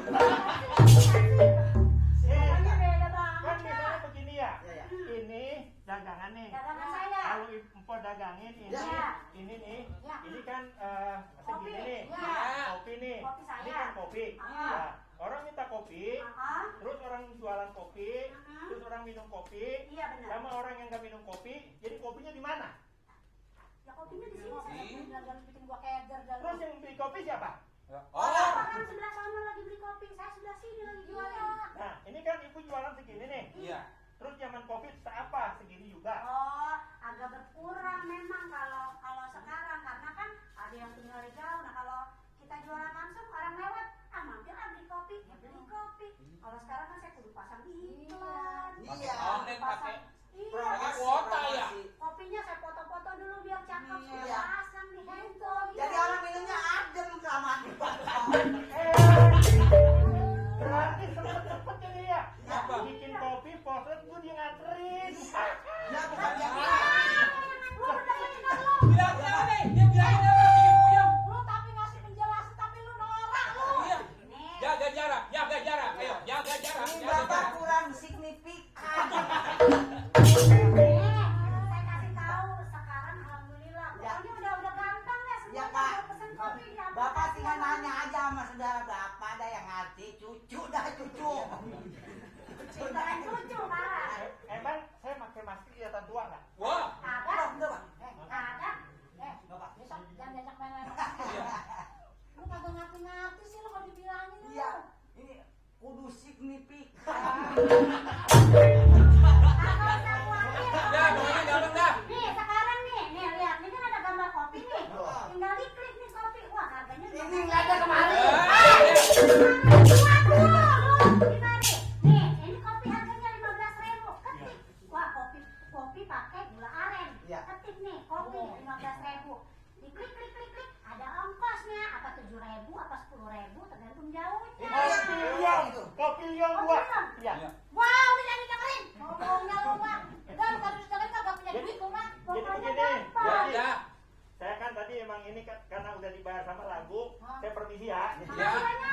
Pokoknya beda Kan banget. misalnya begini ya. Ya, ya. Ini dagangan nih. Dagangan saya. Kalau Empo dagangin ini, Ya. ini nih, Ya. ini kan Kopi. segini nih, Ya. kopi nih, Kopi saya. ini kan kopi. Ah. Ya. Orang minta kopi, terus orang jualan kopi, terus orang minum kopi, Iya benar. sama orang yang nggak minum kopi, jadi kopinya di mana? Ya kopinya di sini. Jangan bikin gua keder dan Terus yang beli kopi siapa? Oh, Orang sebelah sana lagi beli kopi, saya sebelah sini lagi jualan. Nah, ini kan ibu jualan segini nih. iya. Terus zaman kopi apa? Segini juga. Oh, agak berkurang memang kalau sekarang karena kan ada yang tinggal di jauh. Nah kalau kita jualan langsung orang lewat, mampir beli kopi, ya beli kopi. Kalau sekarang kan saya kudu pasang iklan. Iya. Online pakai Iya. pakai kuota ya. Kopinya saya foto-foto dulu biar cakep. Saya Iya. pasang di handphone. Jadi orang minumnya adem kelamaan di Berarti sempet-sempet ini ya. Apa? Bikin kopi, potret gue dia nganterin. Ya bukan yang Lu udah meninggal lu. Bilangnya nih, dia bilangnya apa bikin puyeng. lu tapi ngasih penjelasan tapi lu norak lu. Iya. Jaga jarak. Ayo, jaga jarak. ini Jaga Bapak jarak. kurang signifikan. Saya kasih tahu sekarang alhamdulillah. Ya. Pokoknya udah gampang ya semua. Ya, Pak. Pesan kopi di aplikasi. Bapak tinggal nanya aja sama saudara Bapak ada yang ngerti, cucu dah cucu. Bukan cucu parah. Emang saya pakai masker kelihatan tua nggak? Wah. Kagak. Udah, Pak. Kagak. Bapak. Besok jangan diajak main-main. Iya. Lu kagak ngerti-ngerti sih lu kalau dibilangin lu. Iya, ini kudu signifikan. Kagak usah khawatir. Ya, pokoknya gampang dah. Nih sekarang nih lihat ini kan ada gambar kopi nih. Tinggal diklik nih kopi. Wah harganya Ini nggak ada kemarin. Gimana? Nih, ini kopi harganya 15.000. Ketik. Wah, kopi pakai gula aren. Iya. Ketik nih, kopi 15.000. Diklik klik ada ongkosnya apa 7.000 apa 10.000 tergantung jauhnya. Kopi yang dua. Iya. Iya. Wah, udah jangan dengerin. Ngomongnya lu mah. Udah lu kalau dengerin kagak punya duit lu mah. Jadi Pokoknya begini, gampang. Ya. saya kan tadi emang ini karena udah dibayar sama lagu, saya permisi ya. Ya. Makanya.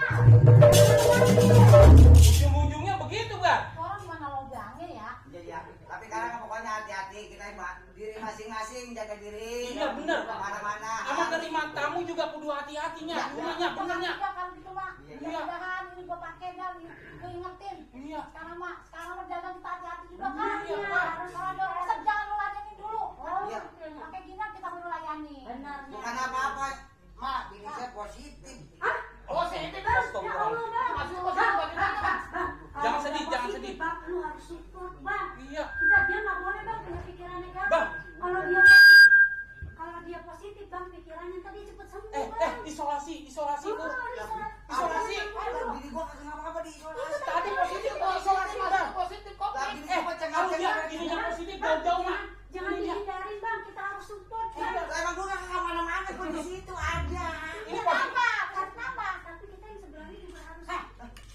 Ujung-ujungnya begitu, Bang. Orang gimana lo bilangin ya? Jadi ya, tapi sekarang pokoknya hati-hati kita diri masing-masing jaga diri. Iya, bener, Pak. Mana-mana. Sama terima tamu juga kudu hati-hatinya. Ininya benernya. Kalau gitu mah. Iya. Mudah-mudahan ini gua pakai dan gua ingetin. Iya. Sekarang mah dagang kita hati-hati juga kan. Iya, Iya, Pak. harus kalau ada urusan jangan lu ladenin dulu. Oh, Iya. gitu. Pakai gini kita baru layani. Benarnya. Bukan apa-apa. Mak, ini saya positif. Positif. Ya Allah, Bang. Jangan sedih, Kalau jangan positif, sedih. Bang, lu harus support, Bang. Iya. Dia nggak boleh bang punya pikiran negatif. Bang. Kalau dia positif bang pikirannya tadi cepet sembuh Eh, bang. isolasi Bu. Isolasi. Bini gua kagak ngapa-ngapa di isolasi. Tadi positif kok isolasi, Bang. Positif kok. Bini Eh, gua kalau dia ininya positif jauh-jauh mah. Jangan dihindarin bang, kita harus support bang. Emang gua kagak kemana-mana, gua di situ aja. Ini Kenapa? Kenapa? Tapi kita yang sebelahnya juga harus.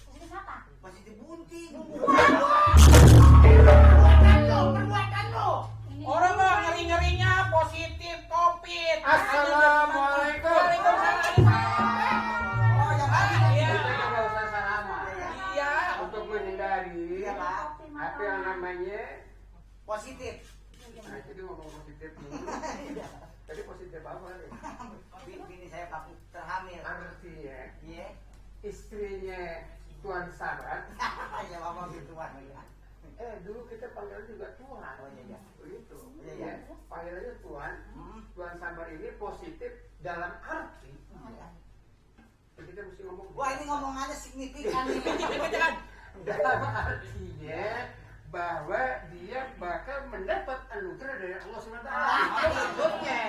Positif apa? Positif bunting. Perbuatan lu. orang mah ngeri-ngerinya positif COVID. Assalamualaikum. Waalaikumsalam. Oh, yang tadi. Iya. Kita nggak usah salaman. Iya. Untuk menghindari Iya, Pak. apa yang namanya. Positif. Nah, jadi ngomong positif dulu. Tadi positif apa nih? Bini saya takut terhamil. Artinya Iya. istrinya Tuan Sarat Ya Bapak gitu Pak. dulu kita panggil juga Tuhan. Oh iya. Begitu. Iya, Ya, panggilannya Tuhan. Tuhan sabar ini positif dalam arti kita mesti ngomong. Wah ini ngomongannya signifikan nih. Dalam artinya bahwa dia bakal mendapat anugerah dari Allah SWT. Maksudnya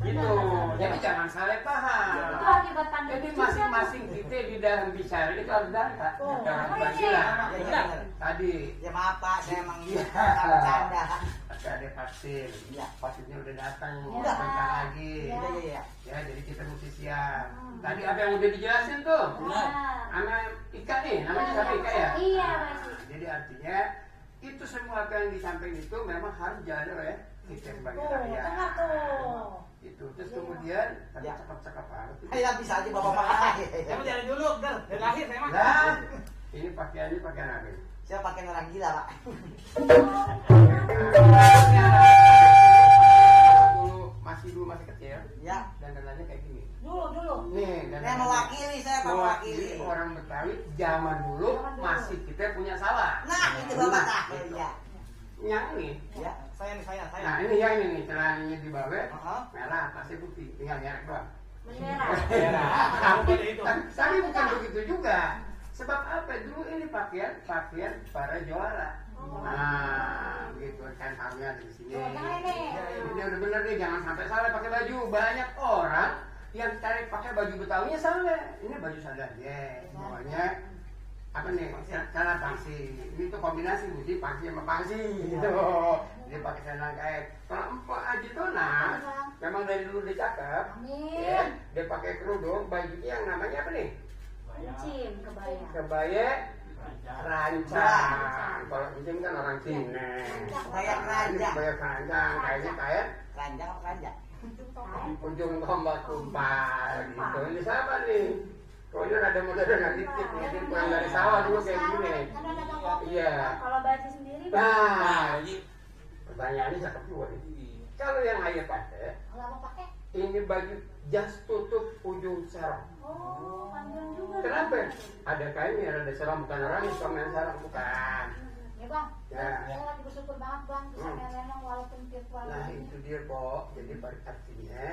gitu. Jadi jangan salah paham. Itu akibat pandemi. Jadi masing-masing kita di dalam bicara ini kalau data dalam Pancasila. Benar. Tadi Ya maaf Pak, saya emang Iya. bercanda. ada vaksin. Iya. Vaksinnya udah datang, Iya. bentar lagi. Iya. Ya, jadi kita mesti siap. Tadi apa yang udah dijelasin tuh? Benar. Sama Ika nih, namanya siapa Ika ya? Iya, Nah, Pak Haji. jadi artinya itu semua apa yang disampaikan itu memang harus jalan oleh kita sebagai rakyat. Dengar tuh. Itu terus kemudian tadi cakap-cakap apa? Ayo bisa aja bapak-bapak. Saya mau jalan dulu, Dar. Dari lahir saya mah. Nah, ini pakaiannya pakaian apa? ini? Saya pakai orang gila Pak. Dulu masih kecil. Ya. Dan dandannya kayak gini. Dulu. Nih, Saya mewakili, saya mewakili. orang Betawi zaman dulu masih kita punya salah. Nah itu bapak tahu ya. Yang ini. Ya. Saya. Nah ini yang ini nih celananya di bawah Heeh. merah, tasnya putih, tinggal nyerek doang. Merah. Tapi bukan begitu juga. Sebab apa? Dulu ini pakaian para juara. Nah, gitu kan harusnya di sini. Ini udah bener nih, jangan sampai salah pakai baju. Banyak orang yang cari pakai baju Betawinya salah. Ini baju sadarnya, pokoknya apa nih? Cara pangsi. Ini tuh kombinasi mesti pangsi sama pangsi gitu. Dia pakai sandal kait. Kalau empok Aji Tona, memang dari dulu dia cakep. Ya, dia pakai kerudung, bajunya yang namanya apa nih? Encim, kebaya. Kebaya rancang. Kalau encim kan orang Cina. Kebaya keranjang. Kebaya keranjang, kayaknya kayak Keranjang apa keranjang? ujung tombak tumpah gitu. Ini siapa nih? Pokoknya ada modern dikit nih, dia pulang dari sawah dulu kayak gini. Iya. Kalau baju sendiri, Pak. Nah, pertanyaannya cakep juga nih. Kalau yang ayah pakai, Kalau pakai? ini baju jas tutup ujung sarung. Oh, panjang juga. Kenapa? Ada kainnya, ada sarung, bukan orang yang suka main sarung, bukan. Ya Bang, Ya. saya lagi bersyukur banget Bang bisa merenang walaupun virtual. Nah itu dia Pok, jadi artinya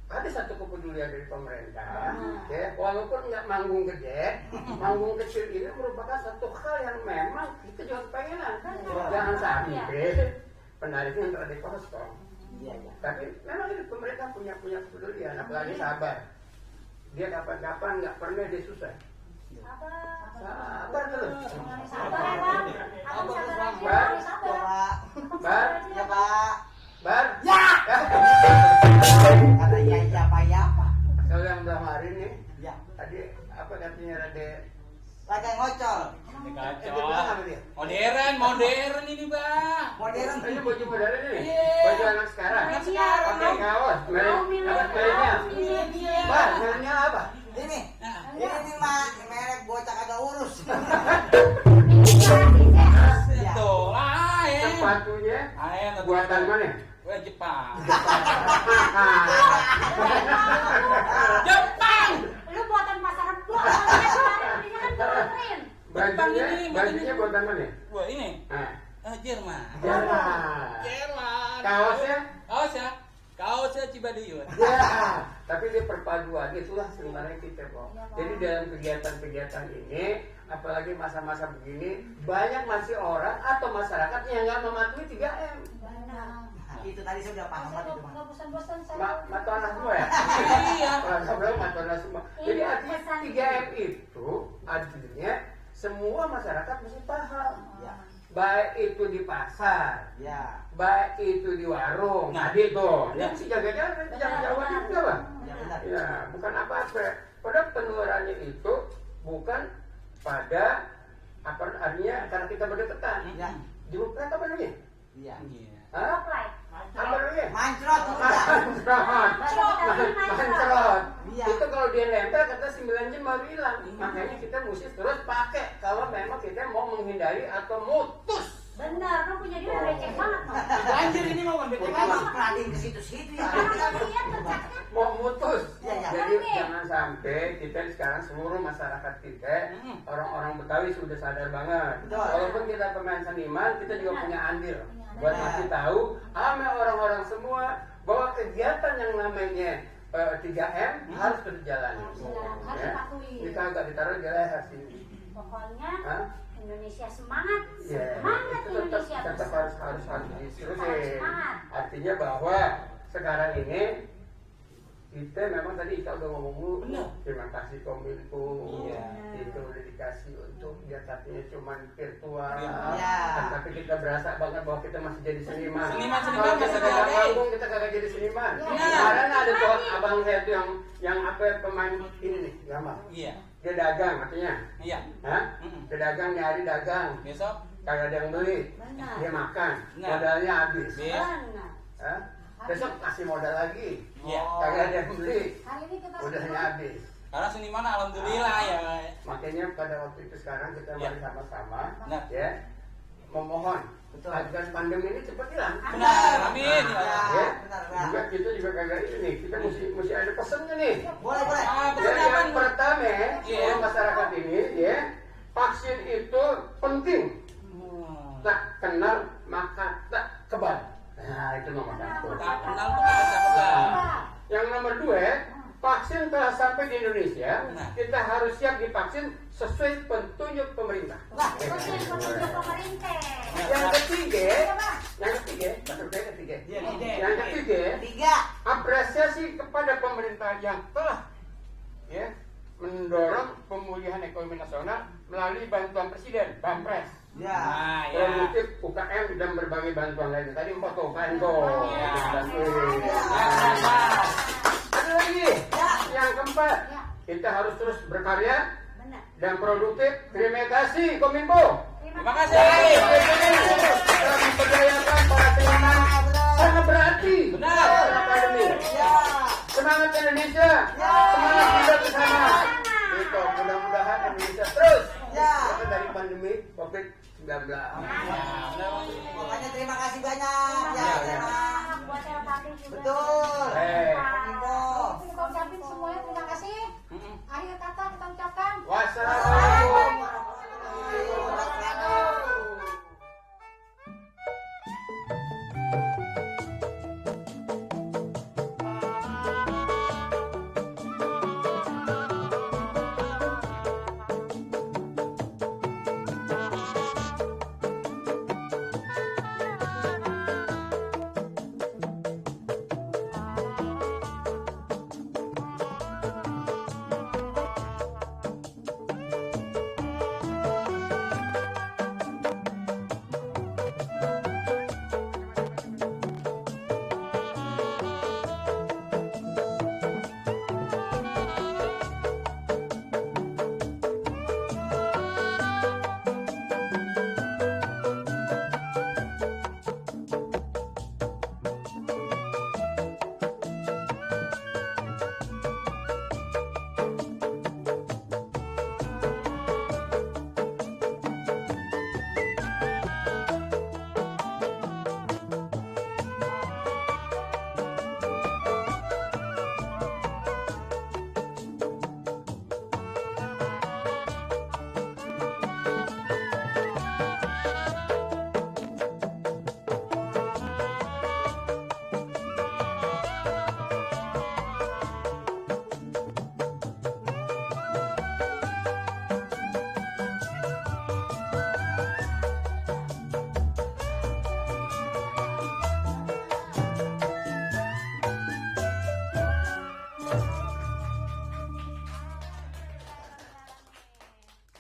ada satu kepedulian dari pemerintah, ya, walaupun nggak manggung gede, manggung kecil ini merupakan satu hal yang memang kita juga pengenan. Jangan sampai penarinya yang terjadi kosong. Iya. Tapi memang ini pemerintah punya kepedulian, apalagi sabar. Dia kapan-kapan nggak pernah dia susah. Sabar terus. Sabar ya, Bang. Abang sabar aja. Bang. Ya Sabar. Pak. Bar, Ya Pak. bar. Ya. Kata iya Pak ya Pak. Kalau yang belum hari ini, Ya. tadi apa katanya Rade? Lagi ngocol. Dia bilang apa dia? Modern ini, Bang. Modern. Ini baju modern ini? Iya. Baju anak sekarang? Anak sekarang. Pakai kaos? Mereknya? Bar, mereknya apa? Ini mah merek bocah kagak urus. Ya. Tuh, Sepatunya Ayo, buatan mana? Gua Jepang. Jepang. Lu buatan pasar Rebo. Ini kan kemarin. Bajunya buatan mana? Wah, ini Nah, Jerman. Jerman. Kaosnya? Kaosnya Cibaduyut. Ya, tapi dia perpaduan, itulah sebenarnya kita kok. Jadi dalam kegiatan-kegiatan ini, apalagi masa-masa begini, banyak masih orang atau masyarakat yang nggak mematuhi 3M. Itu tadi saya udah paham banget itu Mas. Nggak bosan-bosan saya. Matona semua ya? Iya. Kalau matona semua. Jadi artinya 3M itu artinya semua masyarakat mesti paham. Ya. Baik itu di pasar, Ya. baik itu di warung. Nah. Tadi tuh, dia mesti jaga jarak, jangan jauh juga bang. Ya benar. Ya, bukan apa-apa. Padahal penularannya itu bukan pada apa artinya karena kita berdekatan. Ya. Jemput apa namanya? Iya. Hah? Apa namanya? Mancrot udah. Mancrot. Iya. Itu kalau dia nempel kata 9 jam baru hilang. Makanya kita mesti terus pakai kalau memang kita mau menghindari atau mutus. Benar, lu punya dia receh banget, Bang. Banjir ini mau ngambil Emang perhatiin ke situ-situ ya. Karena lihat bercaknya. Mau mutus. Iya, iya. Jadi jangan sampai kita sekarang seluruh masyarakat kita, orang-orang Betawi sudah sadar banget. Betul. Walaupun kita pemain seniman, kita juga punya andil buat ngasih tahu sama orang-orang semua bahwa kegiatan yang namanya 3M harus berjalan. Harus Ya. dipatuhi. Ini kagak ditaruh di leher sini. Pokoknya Hah? Indonesia semangat, Ya, semangat itu Indonesia tetap bersama. harus Harus diterusin. semangat. Artinya bahwa sekarang ini kita memang tadi Ika udah ngomong dulu. Benar. Terima kasih Kominfo. Iya. Itu udah dikasih untuk dia katanya cuma virtual. Iya. Kan, tapi kita berasa banget bahwa kita masih jadi seniman. Seniman Kalau kita masih kagak ada. panggung kita kagak jadi seniman. Iya. Kemarin ada tuh abang saya tuh yang apa pemain ini nih gambar. Iya. Dia dagang artinya. Iya. Hah? Dia dagang nyari dagang. Besok. Kagak ada yang beli. Benar. Dia makan. Nah. Modalnya habis. Bes. Benar. Hah? Besok kasih modal lagi. Iya. Kagak ada yang beli. Hari ini kita Modalnya semua habis. Karena seniman alhamdulillah ya. Makanya pada waktu itu sekarang kita Ya. mari sama-sama Benar. ya memohon Betul. agar pandemi ini cepat hilang. Benar. Amin. Ya. Benar. Juga kita juga kagak ini, kita mesti ada pesannya nih. Boleh, boleh. Ah, Ya, betul yang apa? pertama Iya. ya, masyarakat ini ya vaksin itu penting. Tak kenal maka tak kebal. Nah itu nomor satu. Tak kenal tuh tak kenal. Yang nomor dua, vaksin telah sampai di Indonesia. Nah. Kita harus siap divaksin sesuai petunjuk pemerintah. Petunjuk pemerintah. Yang ketiga, masuk ke ketiga. Yang ketiga, 3. apresiasi kepada pemerintah yang telah ya mendorong pemulihan ekonomi nasional melalui bantuan presiden, Banpres. Ya. Nah, ya. Produktif UKM dan berbagai bantuan lain. Tadi 4 tuh kan tuh. Ya. Nah, ada lagi. Ya. Yang keempat, kita harus terus berkarya Benar. dan produktif. Terima kasih Kominfo. Terima kasih. Telah memperdayakan para seniman sangat berarti. Benar. Dalam pandemi. Ya. Semangat Indonesia. Semangat kita bersama. Itu mudah-mudahan Indonesia terus Ya. dari pandemi COVID-19. Ya, benar. Pokoknya